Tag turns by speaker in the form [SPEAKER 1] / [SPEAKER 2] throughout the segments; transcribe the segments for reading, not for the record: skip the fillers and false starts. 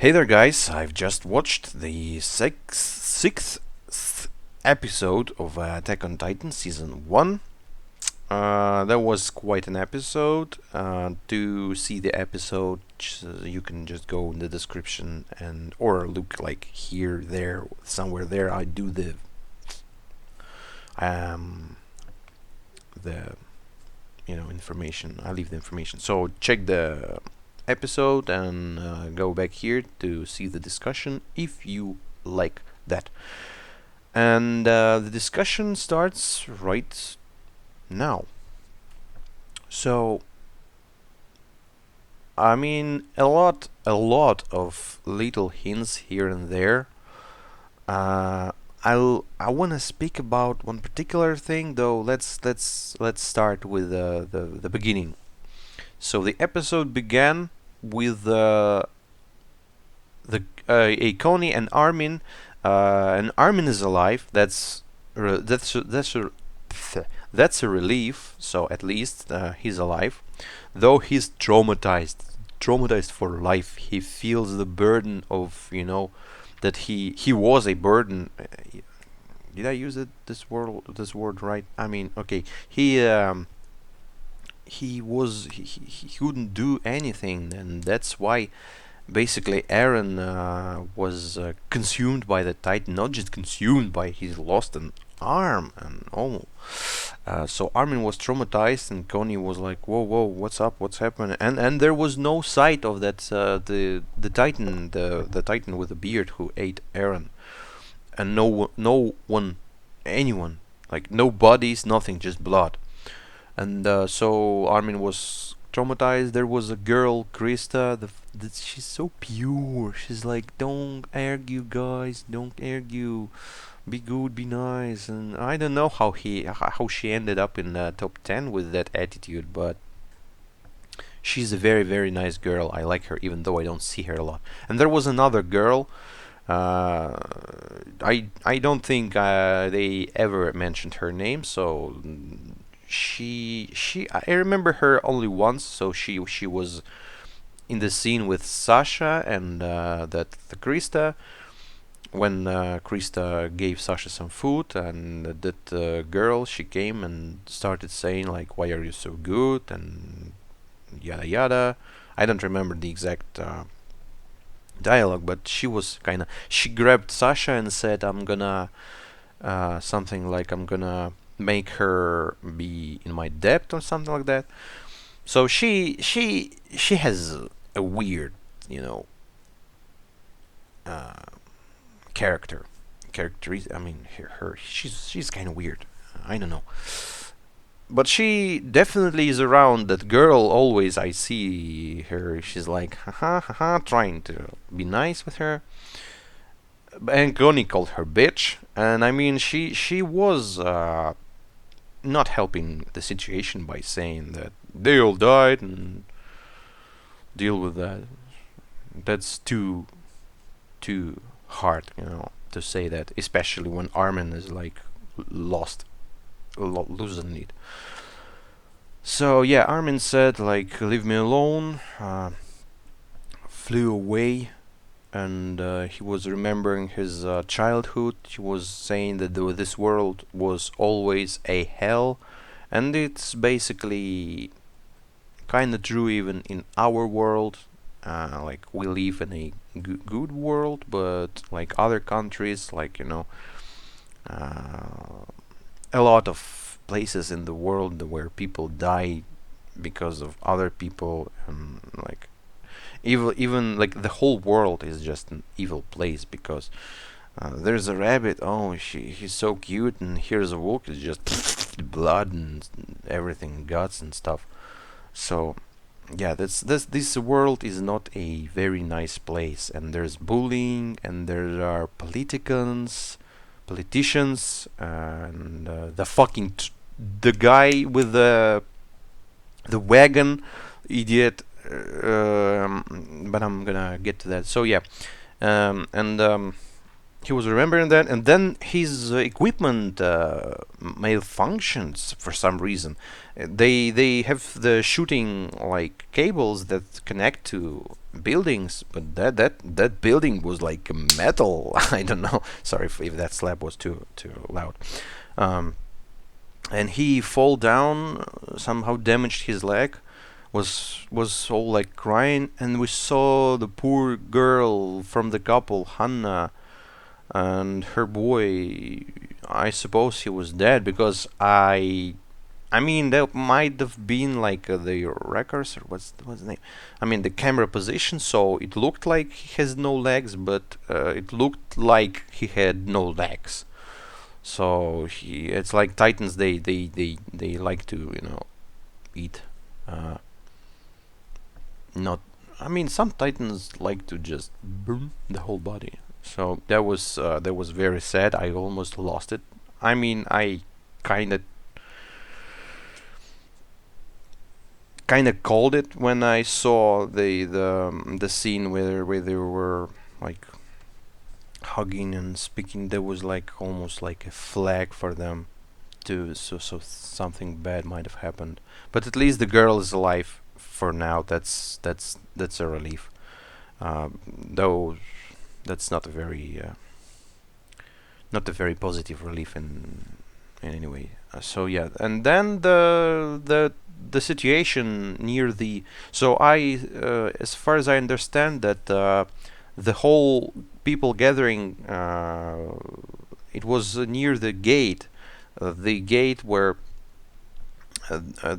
[SPEAKER 1] Hey there, guys! I've just watched the sixth episode of Attack on Titan Season 1. That was quite an episode. To see the episode, you can just go in the description and or look like here, there, somewhere there. I do the information. I leave the information. So check the episode and go back here to see the discussion if you like that. And the discussion starts right now. So I mean, a lot of little hints here and there. I want to speak about one particular thing, though. Let's start with the beginning. So the episode began with a Connie and Armin. And Armin is alive. That's a relief. So at least he's alive, though he's traumatized for life. He feels the burden of that he was a burden. Did I use this word right? I mean, okay. He couldn't do anything, and that's why basically Eren was consumed by the Titan. Not just consumed by, he's lost an arm and all. So Armin was traumatized, and Connie was like, whoa, what's up, what's happening? And there was no sight of that the Titan, the Titan with the beard who ate Eren. And no one, anyone, like no bodies, nothing, just blood. And so Armin was traumatized. There was a girl, Krista. She's so pure. She's like, don't argue, guys. Don't argue. Be good, be nice. And I don't know how she ended up in the top 10 with that attitude, but she's a very, very nice girl. I like her, even though I don't see her a lot. And there was another girl. I don't think they ever mentioned her name, so I remember her only once. So she was in the scene with Sasha and the Krista, when Krista gave Sasha some food, and that girl, she came and started saying like, why are you so good, and yada yada. I don't remember the exact dialogue, but she grabbed Sasha and said, I'm gonna something like, I'm gonna make her be in my debt or something like that. So she has a weird, uh, characteristic. I mean, she's kind of weird. I don't know, but she definitely is around that girl. Always I see her. She's like, haha, haha, trying to be nice with her. And Connie called her bitch, and I mean, she was not helping the situation by saying that they all died and deal with that. That's too hard, to say that, especially when Armin is like losing it. So yeah, Armin said like, leave me alone, flew away, and he was remembering his childhood. He was saying that this world was always a hell, and it's basically kind of true even in our world. Like, we live in a good world, but like other countries, like a lot of places in the world where people die because of other people, and like even like the whole world is just an evil place, because there's a rabbit, oh, he's so cute, and here's a wolf, it's just blood and everything, guts and stuff. So yeah, this world is not a very nice place, and there's bullying, and there are politicians, and the guy with the wagon, idiot. But I'm gonna get to that. So yeah, and he was remembering that, and then his equipment malfunctions for some reason. They have the shooting like cables that connect to buildings, but that building was like metal. I don't know. Sorry if that slap was too loud. Um, and he fall down, somehow damaged his leg. Was all like crying, and we saw the poor girl from the couple, Hannah, and her boy. I suppose he was dead because I mean, that might have been like the records, or what's the name? I mean, the camera position. So it looked like he has no legs, but it looked like he had no legs. So it's like Titans. They like to eat. Uh, not. I mean, some Titans like to just boom the whole body. So that was very sad. I almost lost it. I mean, I kind of called it when I saw the scene where they were like hugging and speaking. There was like almost like a flag for them to so something bad might have happened. But at least the girl is alive for now. That's a relief. Though that's not a very positive relief in any way. So yeah, and then the situation near the so I as far as I understand that the whole people gathering it was near the gate where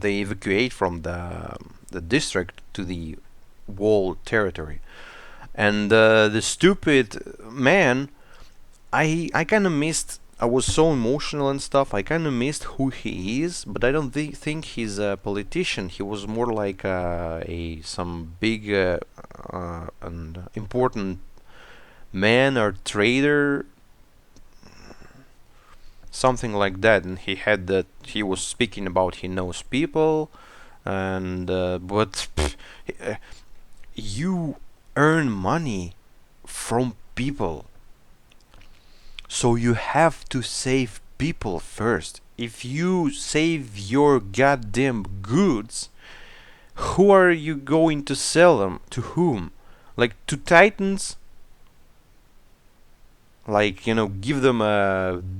[SPEAKER 1] they evacuate from the district to the wall territory, and the stupid man I kind of missed. I was so emotional and stuff. I kind of missed who he is, but I don't think he's a politician. He was more like a some big and important man or trader, something like that. And he had that. He was speaking about he knows people, and but you earn money from people. So you have to save people first. If you save your goddamn goods, who are you going to sell them? To whom? Like to Titans? Like, give them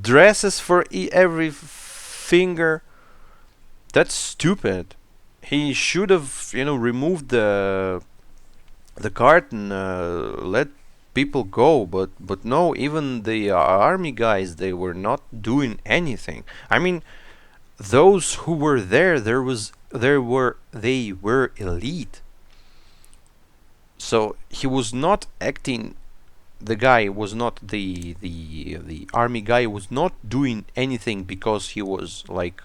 [SPEAKER 1] dresses for every finger? That's stupid. He should have, removed the cart and let people go, but no, even the army guys, they were not doing anything. I mean, those who were there, they were elite. So he was not acting. The guy was not the army guy was not doing anything because he was like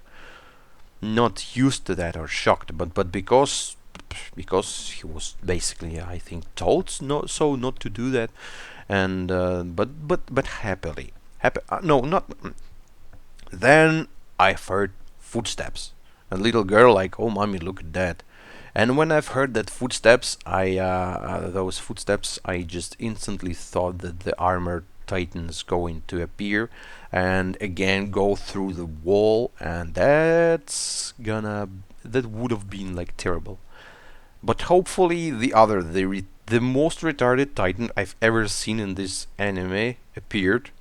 [SPEAKER 1] not used to that or shocked, but because he was basically, I think, told not to do that, and but happy. No, not. Then I heard footsteps. A little girl like, oh mommy, look at that. And when I've heard that footsteps, those footsteps, I just instantly thought that the armored titan is going to appear and again go through the wall, and that would have been like terrible. But hopefully the most retarded Titan I've ever seen in this anime appeared.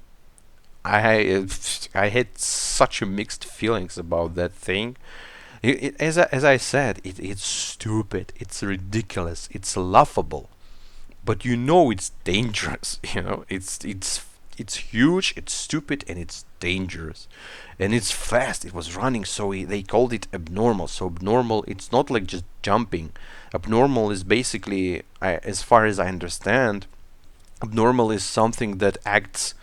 [SPEAKER 1] I had such a mixed feelings about that thing. As I said, it's stupid, it's ridiculous, it's laughable, but it's dangerous. It's huge, it's stupid, and it's dangerous, and it's fast. It was running, so they called it abnormal. So abnormal, it's not like just jumping. Abnormal is basically, as far as I understand, abnormal is something that acts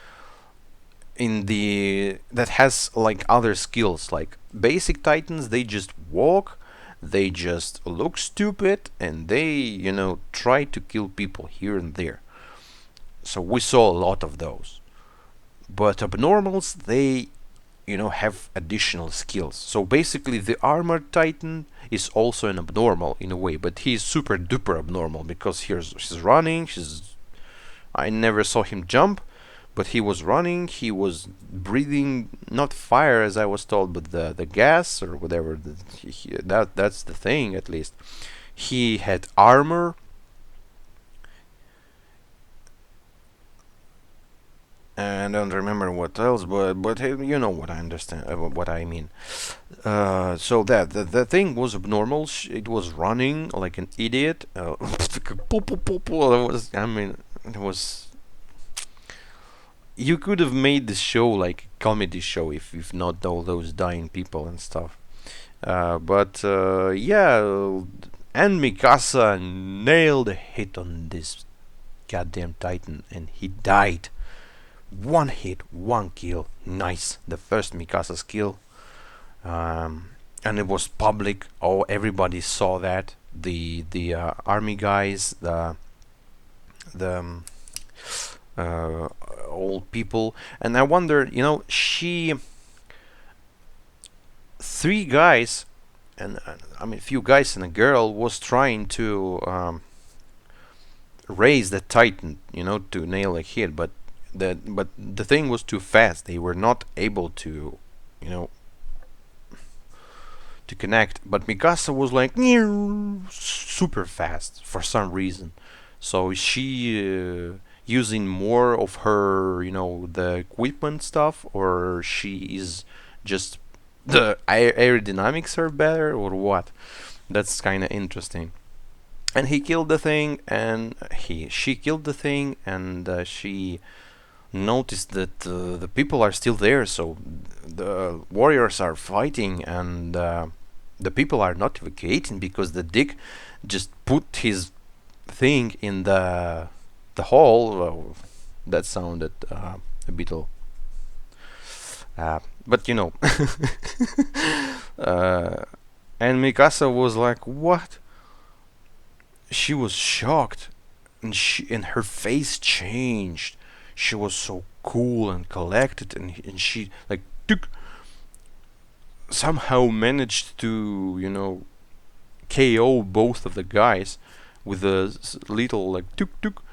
[SPEAKER 1] that has like other skills. Like basic titans, they just walk, they just look stupid, and they try to kill people here and there. So we saw a lot of those. But abnormals, they have additional skills. So basically the armored titan is also an abnormal in a way, but he's super duper abnormal because he's running. I never saw him jump, But he was running, he was breathing not fire as I was told, but the gas or whatever. That's the thing, at least. He had armor. I don't remember what else, but you know what I understand, what I mean. So that the thing was abnormal. It was running like an idiot. It was, I mean, it was. You could have made this show like a comedy show if not all those dying people and stuff. But yeah, and Mikasa nailed a hit on this goddamn Titan, and he died. One hit, one kill. Nice. The first Mikasa's kill. And it was public. Oh, everybody saw that. The army guys, the old people, and I wonder, three guys, and I mean, a few guys and a girl was trying to raise the Titan, to nail a hit, but the thing was too fast. They were not able to, to connect. But Mikasa was like super fast for some reason. So she using more of her, the equipment stuff, or she is just the aerodynamics are better, or what? That's kind of interesting. And he killed the thing, and she killed the thing, and she noticed that the people are still there, so the warriors are fighting, and the people are not evacuating because the dick just put his thing in the hole. Well, that sounded a bit but and Mikasa was like, what? She was shocked, and her face changed. She was so cool and collected, and she like somehow managed to KO both of the guys with a little like tuk.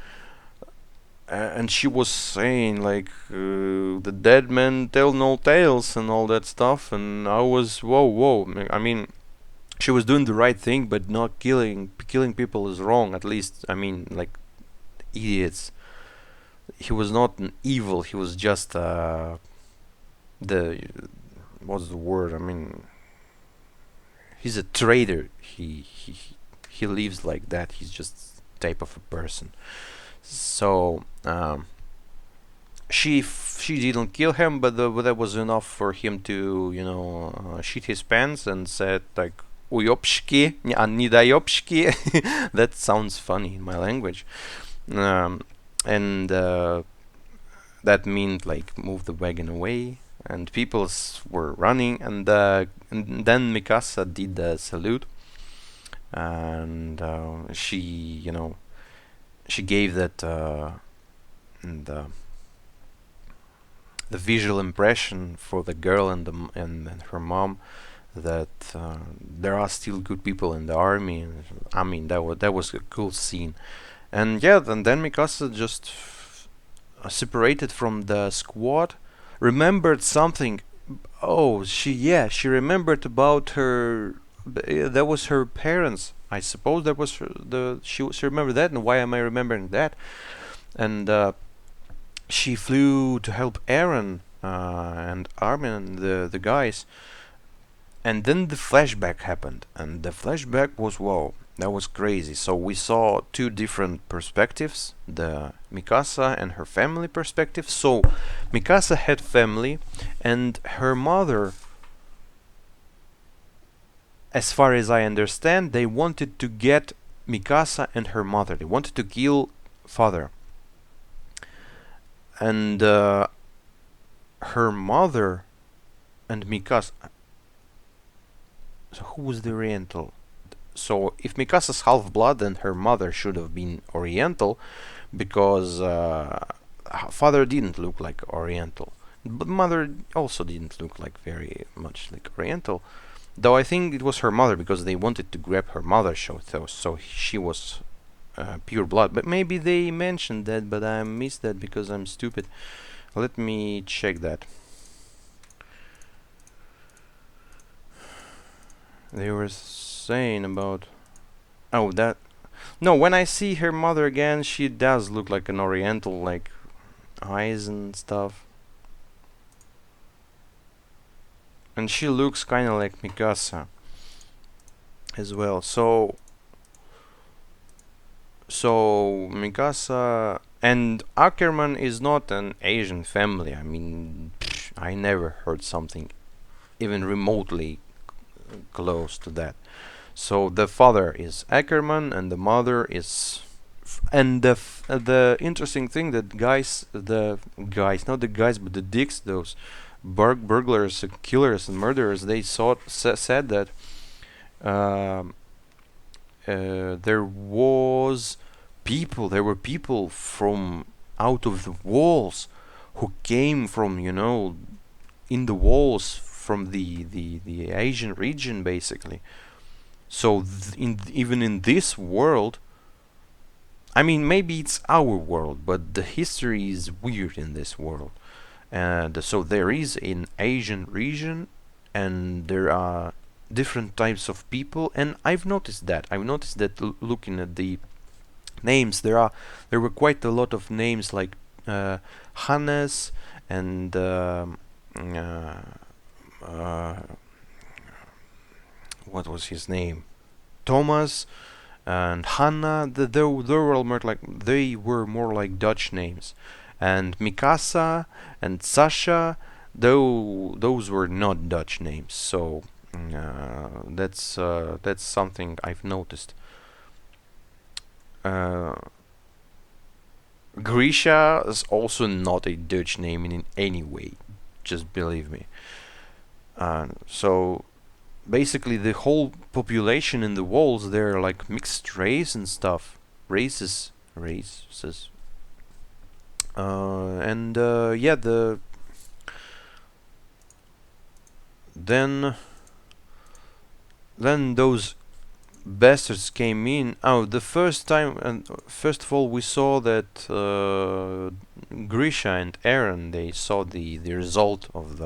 [SPEAKER 1] And she was saying like the dead men tell no tales and all that stuff, and I was whoa. I mean, she was doing the right thing, but not killing people is wrong. At least, I mean, like idiots. He was not an evil. He was just the what's the word? I mean, he's a traitor. He lives like that. He's just type of a person. So she didn't kill him, but that was enough for him to shit his pants and said like "Uyopshki, nidayopshki." That sounds funny in my language, and that meant like move the wagon away. And people were running, and then Mikasa did the salute, and she gave that the visual impression for the girl and her mom that there are still good people in the army. And I mean, that was a cool scene. And yeah, then Mikasa just separated from the squad, remembered something. Oh, she remembered about her. That was her parents. I suppose that was she remembered that. And why am I remembering that? And she flew to help Eren and Armin and the guys. And then the flashback happened, and the flashback was whoa. That was crazy. So we saw two different perspectives, the Mikasa and her family perspective. So Mikasa had family, and her mother, as far as I understand, they wanted to get Mikasa and her mother. They wanted to kill father. And her mother and Mikasa... So who was the Oriental? So if Mikasa's half-blood, then her mother should have been Oriental, because father didn't look like Oriental, but mother also didn't look like very much like Oriental. Though I think it was her mother, because they wanted to grab her mother, so she was pure blood. But maybe they mentioned that, but I missed that because I'm stupid. Let me check that. They were saying about... Oh, that... No, when I see her mother again, she does look like an oriental, like eyes and stuff. And she looks kind of like Mikasa as well. So Mikasa and Ackerman is not an Asian family. I mean, I never heard something even remotely close to that. So the father is Ackerman and the mother is and the interesting thing that not the guys but the dicks, those burglars, killers and murderers, they said that um, there were people from out of the walls who came from, in the walls from the Asian region, basically. So even in this world, I mean, maybe it's our world, but the history is weird in this world. And so there is an Asian region, and there are different types of people, and I've noticed that. Looking at the names, there were quite a lot of names like Hannes and uh, what was his name? Thomas and Hannah. They were more like Dutch names, and Mikasa and Sasha. Though those were not Dutch names, so that's something I've noticed. Uh, Grisha is also not a Dutch name in any way. Just believe me. So basically, the whole population in the walls, they're like mixed race and stuff. Races. And yeah, then those bastards came in. Oh, the first time, and first of all, we saw that Grisha and Eren, they saw the result of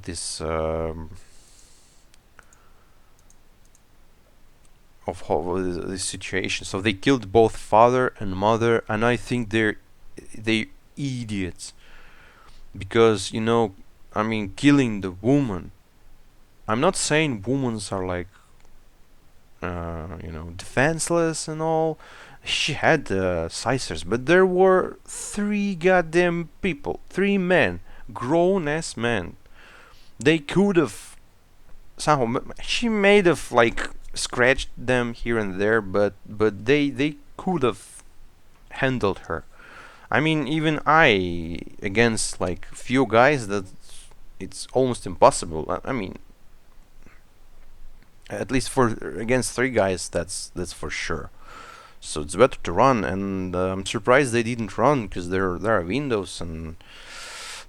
[SPEAKER 1] this of this situation. So they killed both father and mother, and I think they idiots, because I mean, killing the woman. I'm not saying women are like defenseless and all. She had scissors, but there were three goddamn people, three men, grown ass men. They could have somehow. She may have like scratched them here and there, but they could have handled her. I mean, even I, against like few guys, that it's almost impossible. I mean, at least for against three guys, that's for sure. So it's better to run, and I'm surprised they didn't run, because there are windows, and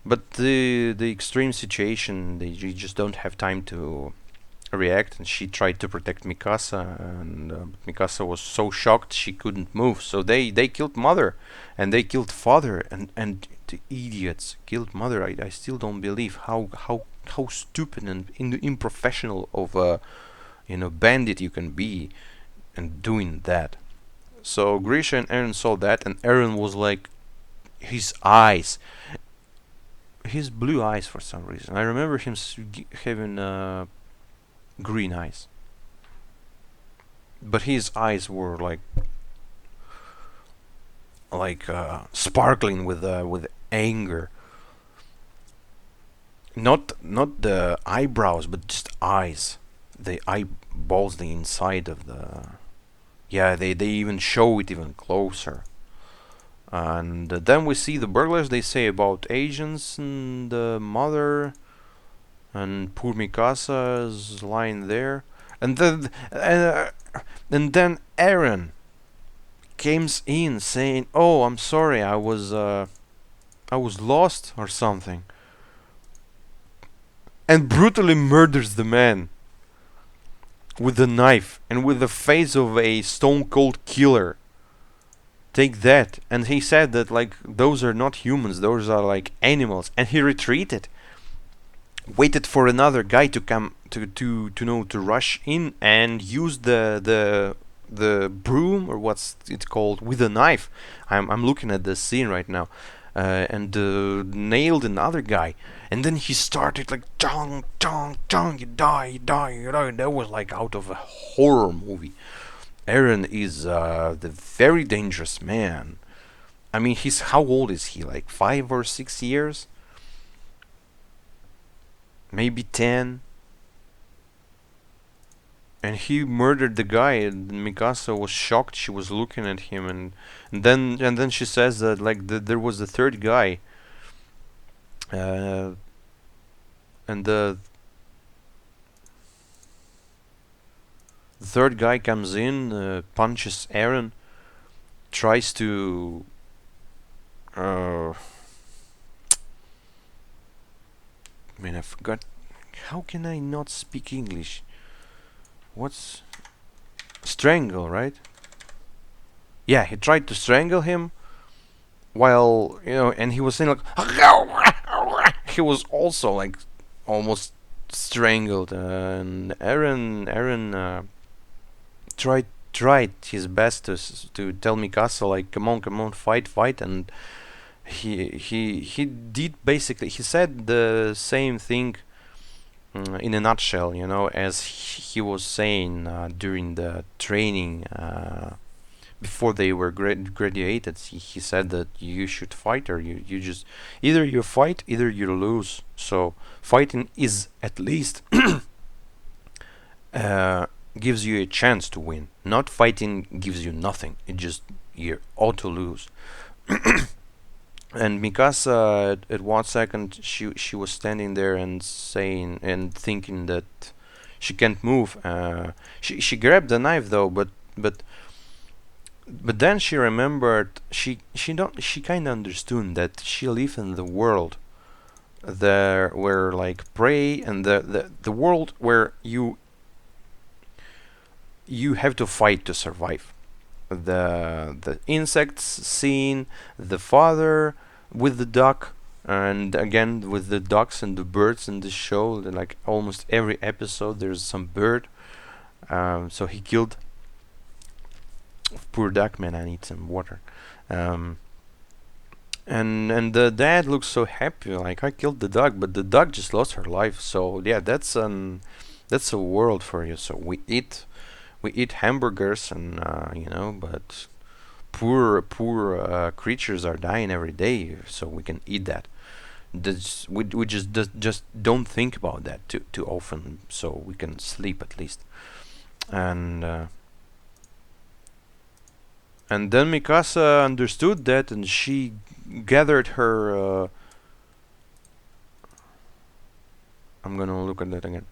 [SPEAKER 1] but the extreme situation, you just don't have time to react. And she tried to protect Mikasa, and Mikasa was so shocked she couldn't move. So they killed mother, and they killed father, and the idiots killed mother. I still don't believe how stupid and unprofessional of a bandit you can be, and doing that. So Grisha and Eren saw that, and Eren was like, his eyes, his blue eyes for some reason. I remember him having green eyes, but his eyes were like sparkling with anger. Not the eyebrows, but just eyes. The eyeballs, the inside of the... Yeah, they even show it even closer. And then we see the burglars. They say about Asians and the mother, and poor Mikasa is lying there. And then Eren comes in saying, "Oh, I'm sorry, I was lost or something," and brutally murders the man. with the knife and with the face of a stone cold killer. Take that. And he said that like those are not humans, those are like animals. And he retreated, waited for another guy to come to rush in and use the broom, or what's it called, with a knife. I'm looking at the scene right now, and nailed another guy. And then he started like dong dong dong, you die, you die, you die. That was like out of a horror movie. Eren is the very dangerous man. I mean, he's, how old is he? Like 5 or 6 years, maybe 10. And he murdered the guy, and Mikasa was shocked. She was looking at him, and then she says that like there was a third guy, uh, and the third guy comes in, punches Eren, tries to. I mean, I forgot. How can I not speak English? What's strangle, right? Yeah, he tried to strangle him while, and he was saying like he was also like almost strangled, and Eren tried his best to tell Mikasa like, come on, fight, and he did. Basically he said the same thing, in a nutshell, as he was saying during the training, before they were graduated. He said that you should fight, or you just, either you fight, either you lose. So fighting is at least gives you a chance to win. Not fighting gives you nothing. It just, you auto lose. And Mikasa, at 1 second, she was standing there and saying and thinking that she can't move. She grabbed the knife though, but then she remembered, she kind of understood that she lives in the world there where like prey, and the world where you have to fight to survive. The insects scene, the father with the duck, and again with the ducks and the birds in the show. Like almost every episode, there's some bird. So he killed. Poor duck, man. I need some water. Um, and the dad looks so happy, like I killed the duck, but the duck just lost her life. So yeah, that's a world for you. So we eat hamburgers, and but poor creatures are dying every day, so we can eat that. We just don't think about that too often, so we can sleep at least. And then Mikasa understood that, and she gathered her. I'm gonna look at that again.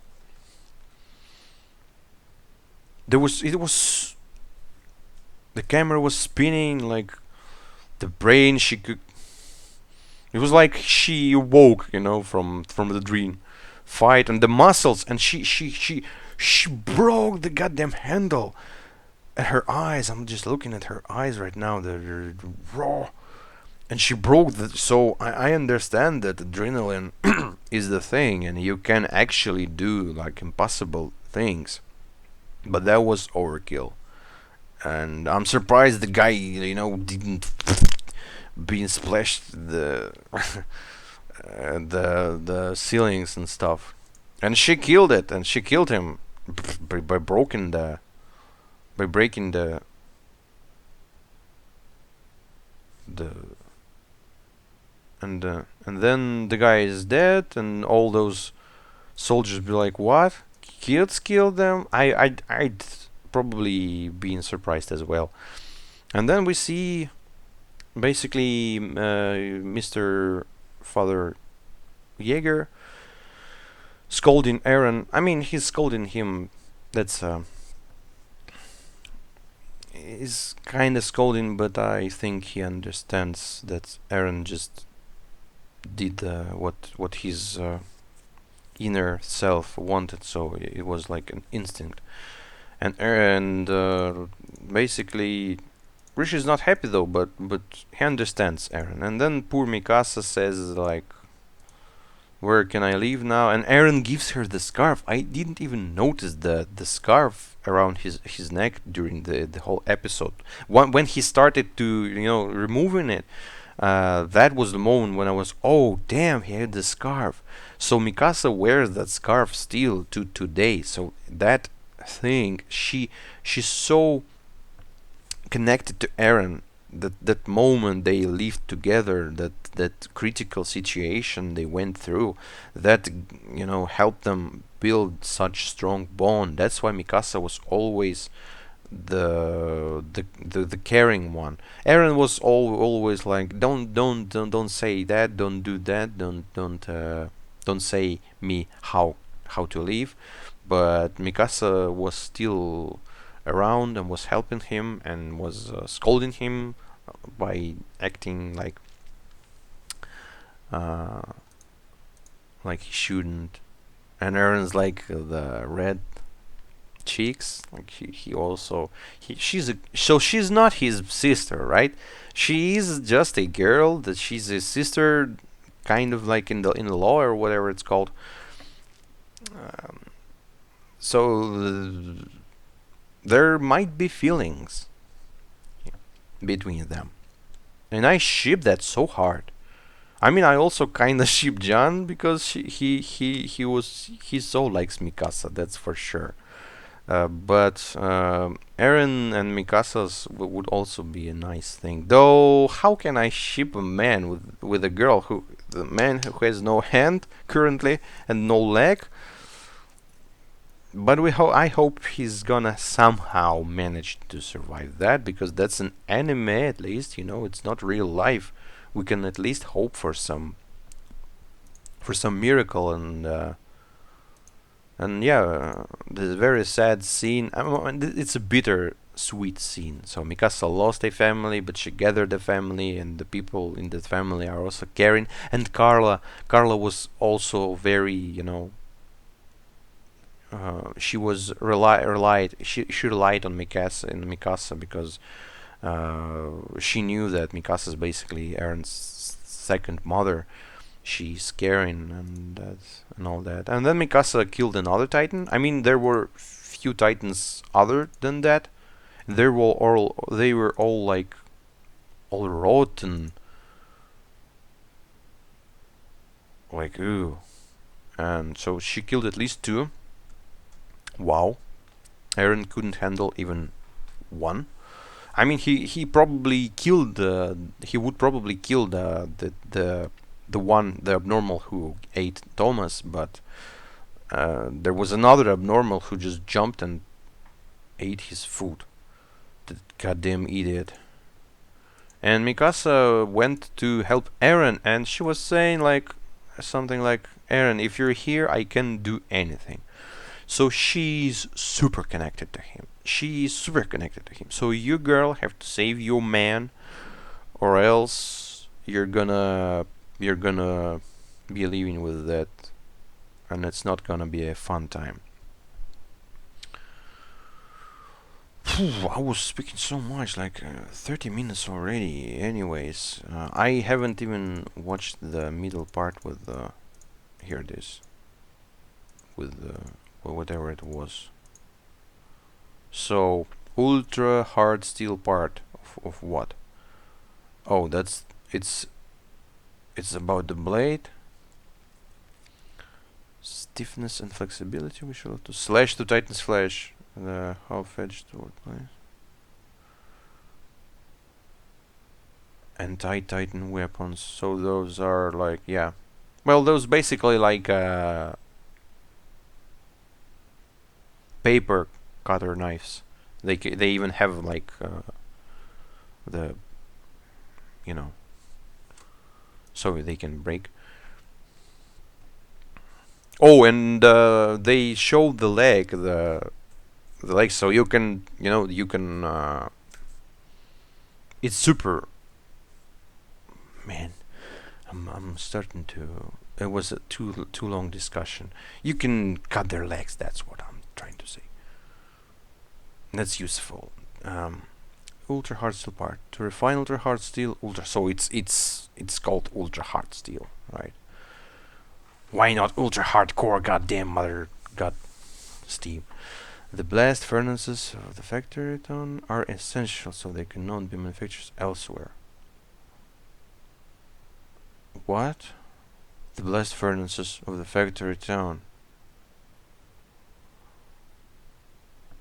[SPEAKER 1] The camera was spinning like the brain. She could. It was like she awoke, from the dream. Fight, and the muscles, and she broke the goddamn handle at her eyes. I'm just looking at her eyes right now. They're raw, and she broke the. So I understand that adrenaline is the thing, and you can actually do like impossible things, but that was overkill. And I'm surprised the guy, didn't being splashed the ceilings and stuff. And she killed it, and she killed him by breaking the and then the guy is dead, and all those soldiers be like, what? Kids killed them? I'd probably been surprised as well. And then we see basically Mr. Father Jaeger scolding Eren. I mean, he's scolding him. That's is kind of scolding, but I think he understands that Eren just did what he's inner self wanted, so it was like an instinct. And basically Rishi is not happy though, but he understands Eren. And then poor Mikasa says like, "Where can I leave now?" And Eren gives her the scarf. I didn't even notice the scarf around his neck during the whole episode. When he started to removing it, that was the moment when I was, oh damn, he had the scarf. So Mikasa wears that scarf still to today. So that thing, she's so connected to Eren. That moment they lived together, that critical situation they went through, that helped them build such strong bond. That's why Mikasa was always the caring one. Eren was always like, don't say that, don't do that, don't say me how to live. But Mikasa was still around and was helping him and was scolding him by acting uh, like he shouldn't. And Eren's like the red cheeks, like he also she's not his sister, right? She is just a girl that she's his sister, kind of like in the law or whatever it's called. um, so there might be feelings between them, and I ship that so hard. I mean, I also kind of ship John because he so likes Mikasa, that's for sure. But Eren and Mikasa's would also be a nice thing. Though, how can I ship a man with a girl the man who has no hand currently and no leg? But I hope he's gonna somehow manage to survive that, because that's an anime at least. It's not real life. We can at least hope for some miracle. And yeah, this very sad scene. It's a bitter sweet scene. So Mikasa lost a family, but she gathered a family, and the people in that family are also caring. And Carla was also very, she was relied. She relied on Mikasa because she knew that Mikasa is basically Eren's second mother. She's caring and all that. And then Mikasa killed another Titan. I mean, there were few Titans other than that. They were all like all rotten, like ooh. And so she killed at least two. Wow, Eren couldn't handle even one. I mean, he probably killed. He would probably kill the abnormal who ate Thomas, but there was another abnormal who just jumped and ate his food. The goddamn idiot. And Mikasa went to help Eren, and she was saying like something like, "Eren, if you're here, I can do anything." So she's super connected to him. She's super connected to him. So you girl have to save your man, or else you're gonna be living with that, and it's not gonna be a fun time. I was speaking so much, like 30 minutes already. Anyways, I haven't even watched the middle part with here it is, with whatever it was. So ultra hard steel part of what? Oh, it's about the blade. Stiffness and flexibility. We should have to slash to Titan's flesh. The half-edged sword blade. Anti-Titan weapons. So those are like, yeah. Well, those basically like paper cutter knives. They even have like the you know so they can break. Oh, and they show the leg, so you can it's super, man. I'm starting to it was a too long discussion. You can cut their legs. That's what I'm trying to say. That's useful. Ultra hard steel part to refine ultra hard steel. Ultra. So it's called ultra hard steel, right? Why not ultra hardcore? Goddamn mother god steam. The blast furnaces of the factory town are essential, so they cannot be manufactured elsewhere. What? The blast furnaces of the factory town.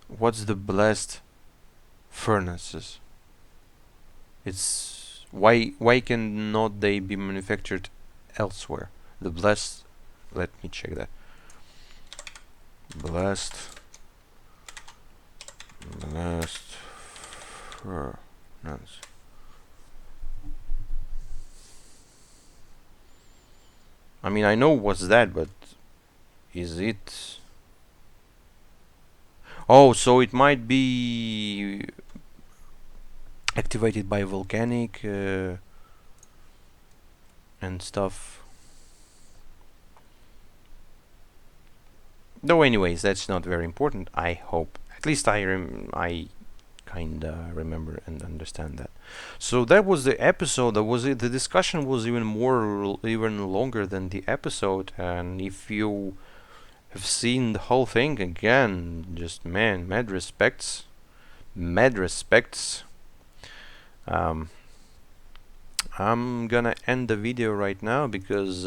[SPEAKER 1] What's the blast furnaces? It's why cannot they be manufactured elsewhere? The blast. Let me check that. Blast furnace. I mean, I know what's that, but is it? Oh, so it might be activated by volcanic and stuff. Though, anyways, that's not very important. I hope. At least I kinda remember and understand that. So that was the episode. That was it. The discussion was even longer than the episode. And if you have seen the whole thing again, just man, mad respects. I'm gonna end the video right now because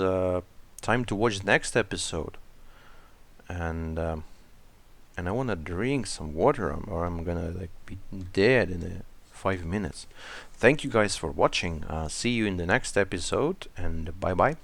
[SPEAKER 1] time to watch the next episode. And I wanna drink some water, or I'm gonna like be dead in 5 minutes. Thank you guys for watching. See you in the next episode, and bye bye.